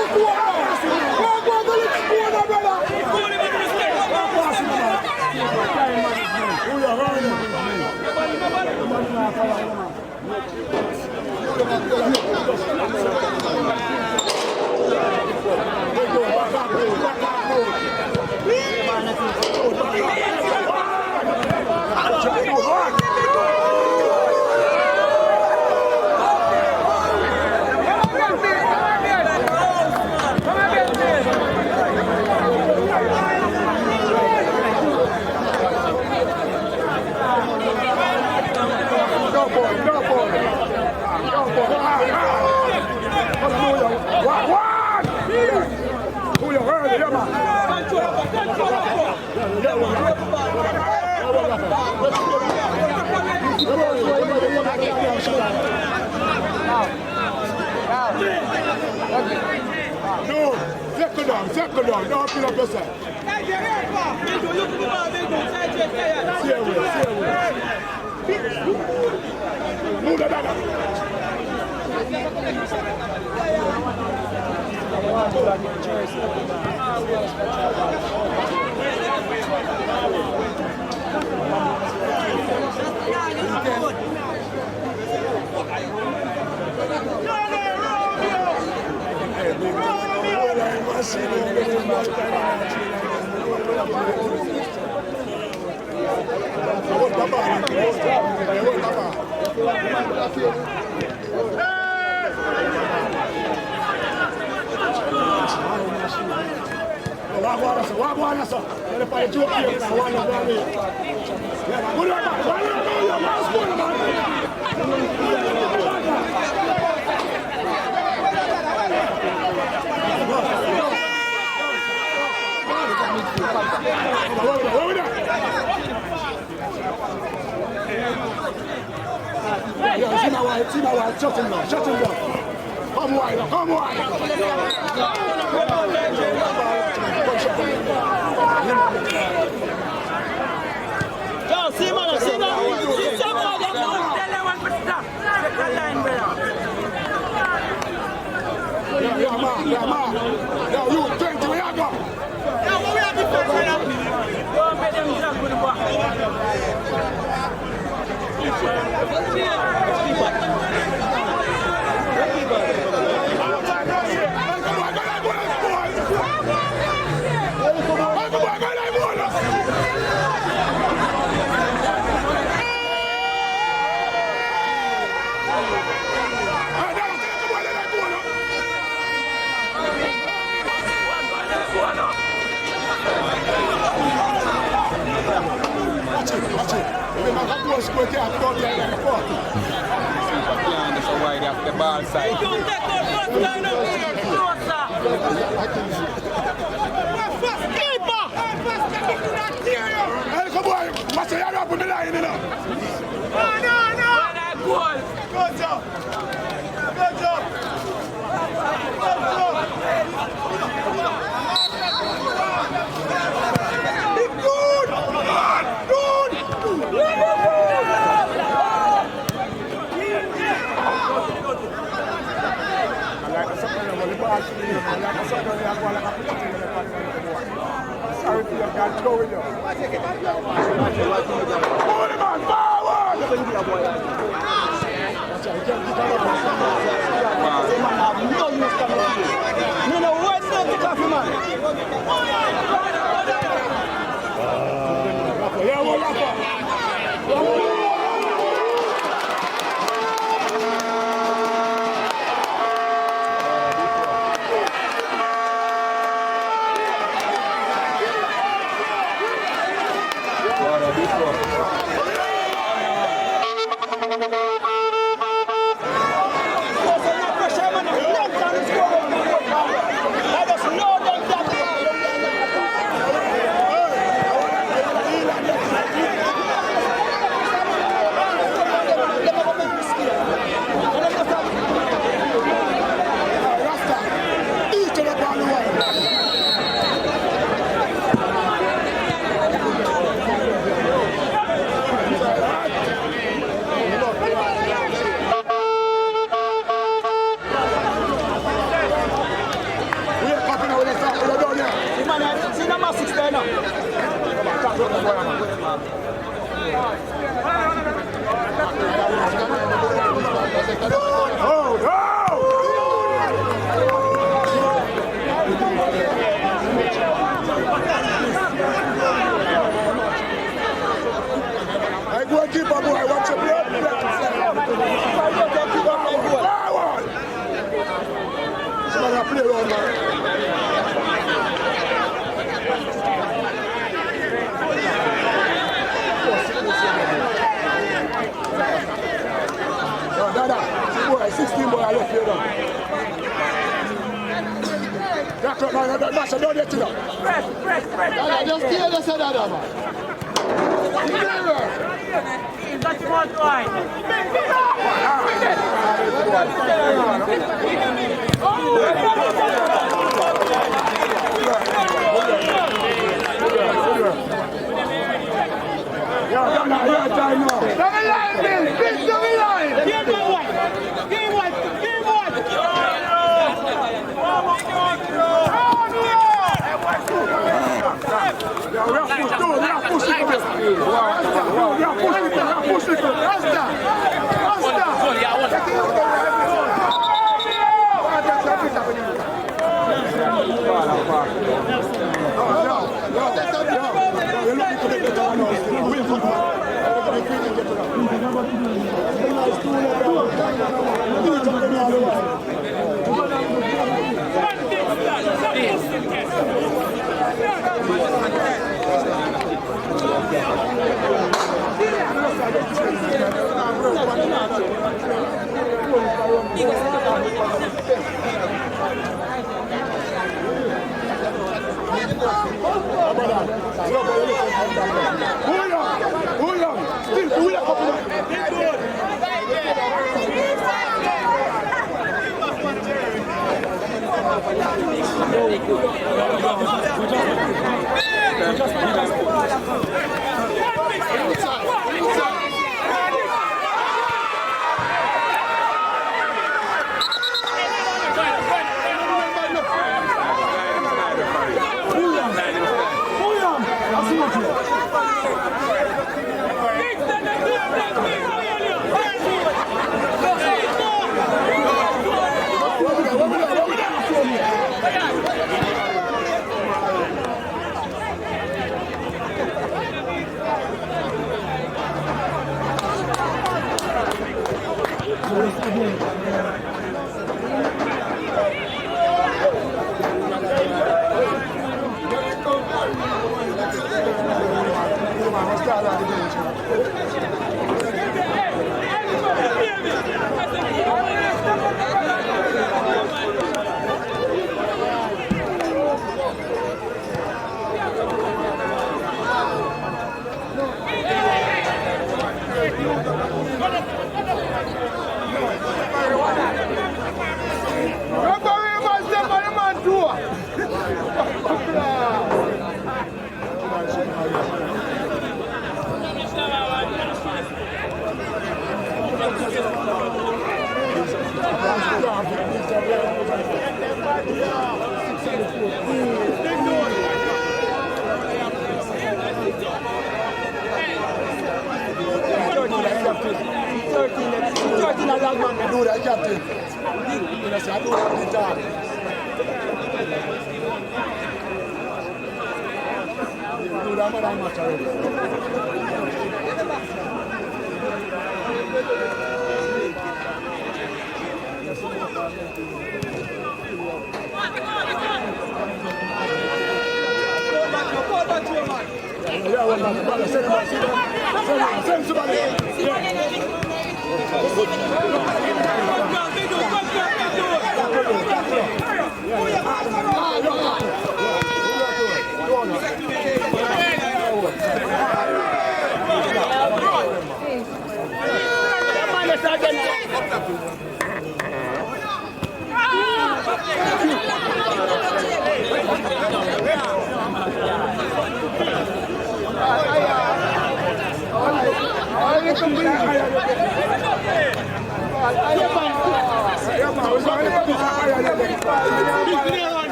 Settle down, don't fill up yourself. Move the dagger. Shut him down. Come wide. See man. Tell them when to stop. Check the line, brother. Yeah, man. Yo, you 20, where you go? Don't make them jump with the back. Watch it. Remember, that goal score can't come out like the 40. That's why they have the ball side. You take out first line up here. Closer. Keeper. Hey, come on. Watch it. You're up on the line, you know. No. Goal. Good job. Sorry for your guy, go with you. Hold him on, forward! No, what's not the coffee, man? Yeah, well,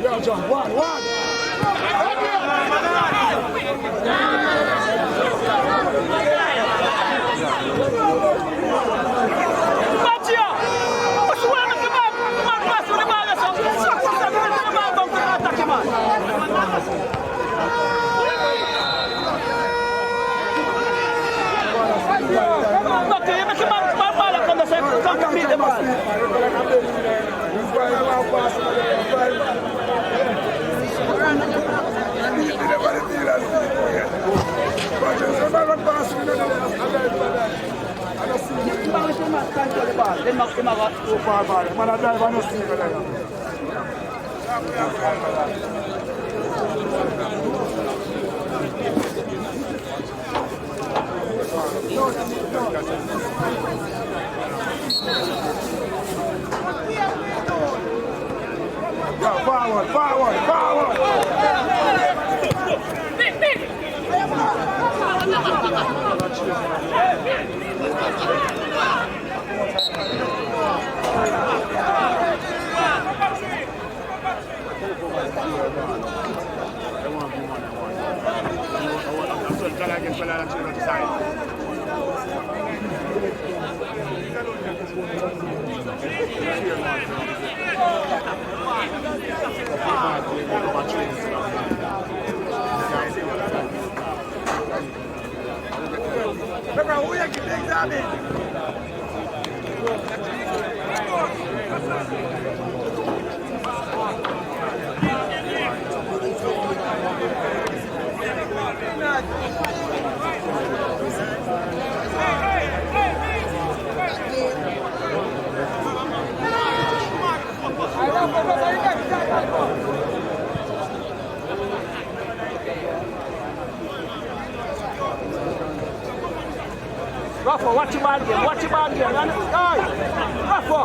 Yo, John, one. Everybody Then Max him got So far, man. Man, I drive on the street. Forward, forward, forward. Rafa, watch your ball game, watch your ball game. Guys, Rafa.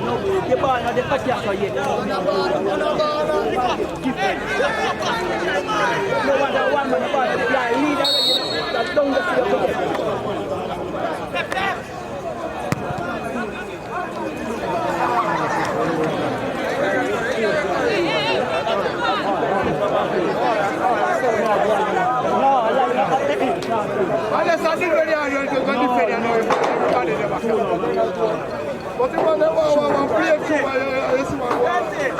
No, the ball not the cut yet. No wonder one man the ball is fly. Lead already. That's down the field. Unless I think when you are going to defend, you know, everybody in the back. But the one that want to play through, this one. That's it.